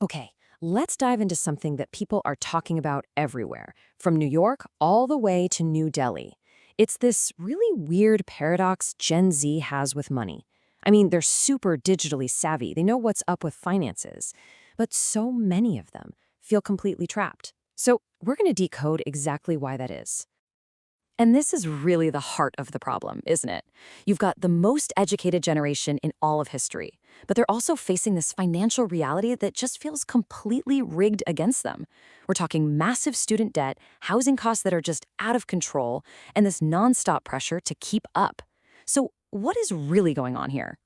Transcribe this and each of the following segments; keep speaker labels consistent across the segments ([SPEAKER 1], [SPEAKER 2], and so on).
[SPEAKER 1] Okay, let's dive into something that people are talking about everywhere, from New York all the way to New Delhi. It's this really weird paradox Gen Z has with money. I mean, they're super digitally savvy. They know what's up with finances. But so many of them feel completely trapped. So we're going to decode exactly why that is. And this is really the heart of the problem, isn't it? You've got the most educated generation in all of history, but they're also facing this financial reality that just feels completely rigged against them. We're talking massive student debt, housing costs that are just out of control, and this nonstop pressure to keep up. So what is really going on here?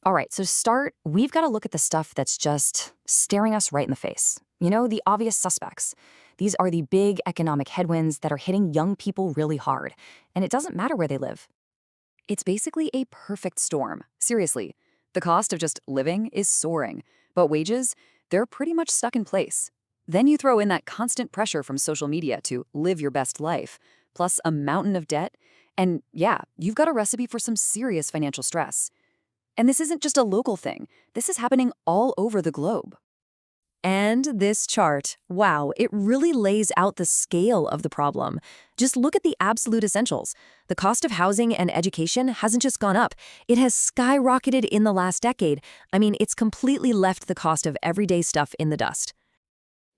[SPEAKER 1] All right, so to start, we've got to look at the stuff that's just staring us right in the face. You know, the obvious suspects. These are the big economic headwinds that are hitting young people really hard, and it doesn't matter where they live. It's basically a perfect storm. Seriously, the cost of just living is soaring, but wages, they're pretty much stuck in place. Then you throw in that constant pressure from social media to live your best life, plus a mountain of debt, and yeah, you've got a recipe for some serious financial stress. And this isn't just a local thing. This is happening all over the globe. And this chart, wow, it really lays out the scale of the problem. Just look at the absolute essentials. The cost of housing and education hasn't just gone up, it has skyrocketed in the last decade. I mean, it's completely left the cost of everyday stuff in the dust.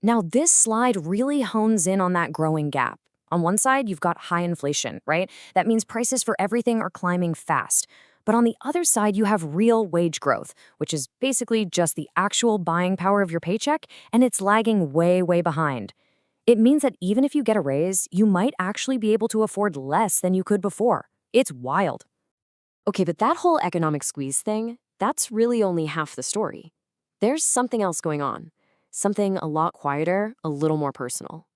[SPEAKER 1] Now, this slide really hones in on that growing gap. On one side, you've got high inflation, right? That means prices for everything are climbing fast. But on the other side, you have real wage growth, which is basically just the actual buying power of your paycheck, and it's lagging way, way behind. It means that even if you get a raise, you might actually be able to afford less than you could before. It's wild. Okay, but that whole economic squeeze thing, that's really only half the story. There's something else going on. Something a lot quieter, a little more personal.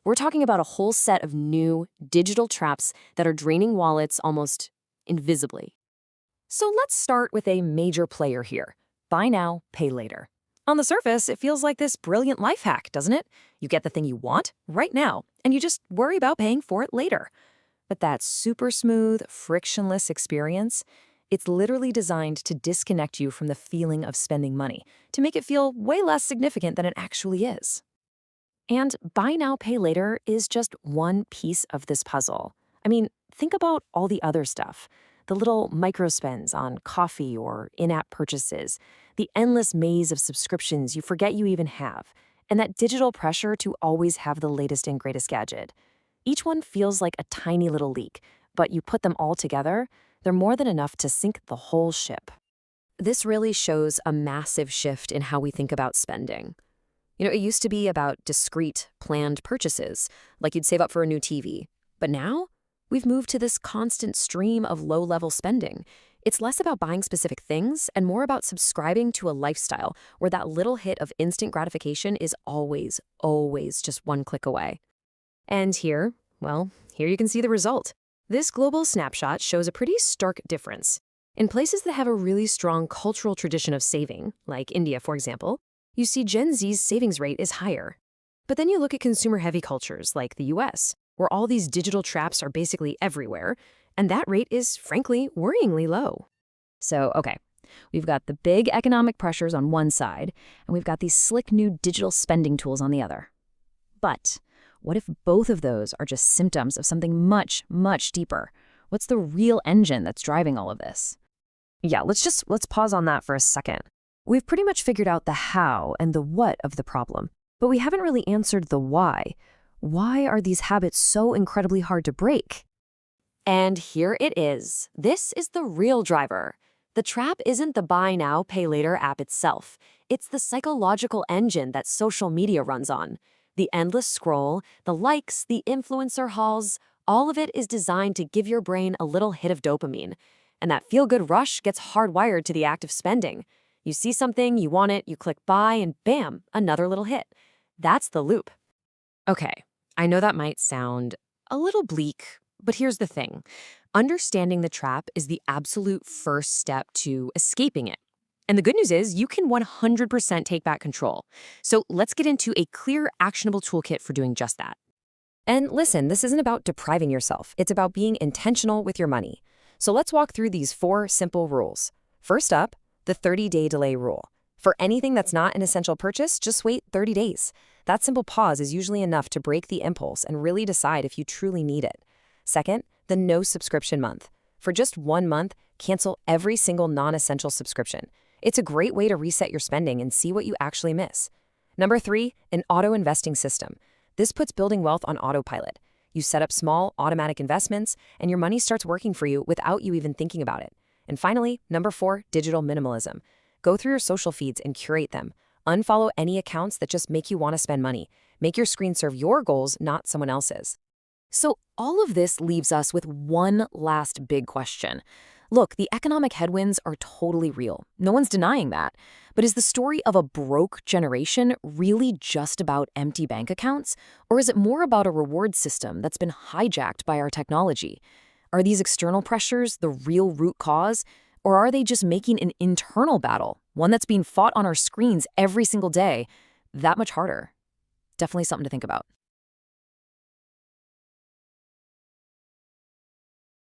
[SPEAKER 1] We're talking about a whole set of new digital traps that are draining wallets almost invisibly. So let's start with a major player here. Buy now, pay later. On the surface, it feels like this brilliant life hack, doesn't it? You get the thing you want right now, and you just worry about paying for it later. But that super smooth, frictionless experience, it's literally designed to disconnect you from the feeling of spending money, to make it feel way less significant than it actually is. And buy now, pay later is just one piece of this puzzle. I mean, think about all the other stuff. The little micro-spends on coffee or in-app purchases, the endless maze of subscriptions you forget you even have, and that digital pressure to always have the latest and greatest gadget. Each one feels like a tiny little leak, but you put them all together, they're more than enough to sink the whole ship. This really shows a massive shift in how we think about spending. You know, it used to be about discrete, planned purchases, like you'd save up for a new TV. But now, we've moved to this constant stream of low-level spending. It's less about buying specific things and more about subscribing to a lifestyle where that little hit of instant gratification is always, always just one click away. And here, well, here you can see the result. This global snapshot shows a pretty stark difference. In places that have a really strong cultural tradition of saving, like India, for example, you see Gen Z's savings rate is higher. But then you look at consumer-heavy cultures like the US, where all these digital traps are basically everywhere, and that rate is, frankly, worryingly low. So, okay, we've got the big economic pressures on one side, and we've got these slick new digital spending tools on the other. But what if both of those are just symptoms of something much, much deeper? What's the real engine that's driving all of this? Yeah, let's pause on that for a second. We've pretty much figured out the how and the what of the problem, but we haven't really answered the why. Why are these habits so incredibly hard to break? And here it is. This is the real driver. The trap isn't the buy now, pay later app itself. It's the psychological engine that social media runs on. The endless scroll, the likes, the influencer hauls, all of it is designed to give your brain a little hit of dopamine. And that feel-good rush gets hardwired to the act of spending. You see something, you want it, you click buy, and bam, another little hit. That's the loop. Okay. I know that might sound a little bleak, but here's the thing. Understanding the trap is the absolute first step to escaping it. And the good news is you can 100% take back control. So let's get into a clear, actionable toolkit for doing just that. And listen, this isn't about depriving yourself. It's about being intentional with your money. So let's walk through these 4 simple rules. First up, the 30-day delay rule.
[SPEAKER 2] For anything that's not an essential purchase, just wait 30 days. That simple pause is usually enough to break the impulse and really decide if you truly need it. Second, the no subscription month. For just 1 month, cancel every single non-essential subscription. It's a great way to reset your spending and see what you actually miss. Number 3, an auto-investing system. This puts building wealth on autopilot. You set up small, automatic investments, and your money starts working for you without you even thinking about it. And finally, number 4, digital minimalism. Go through your social feeds and curate them. Unfollow any accounts that just make you want to spend money. Make your screen serve your goals, not someone else's.
[SPEAKER 1] So all of this leaves us with one last big question. Look, the economic headwinds are totally real. No one's denying that. But is the story of a broke generation really just about empty bank accounts? Or is it more about a reward system that's been hijacked by our technology? Are these external pressures the real root cause? Or are they just making an internal battle, one that's being fought on our screens every single day, that much harder? Definitely something to think about.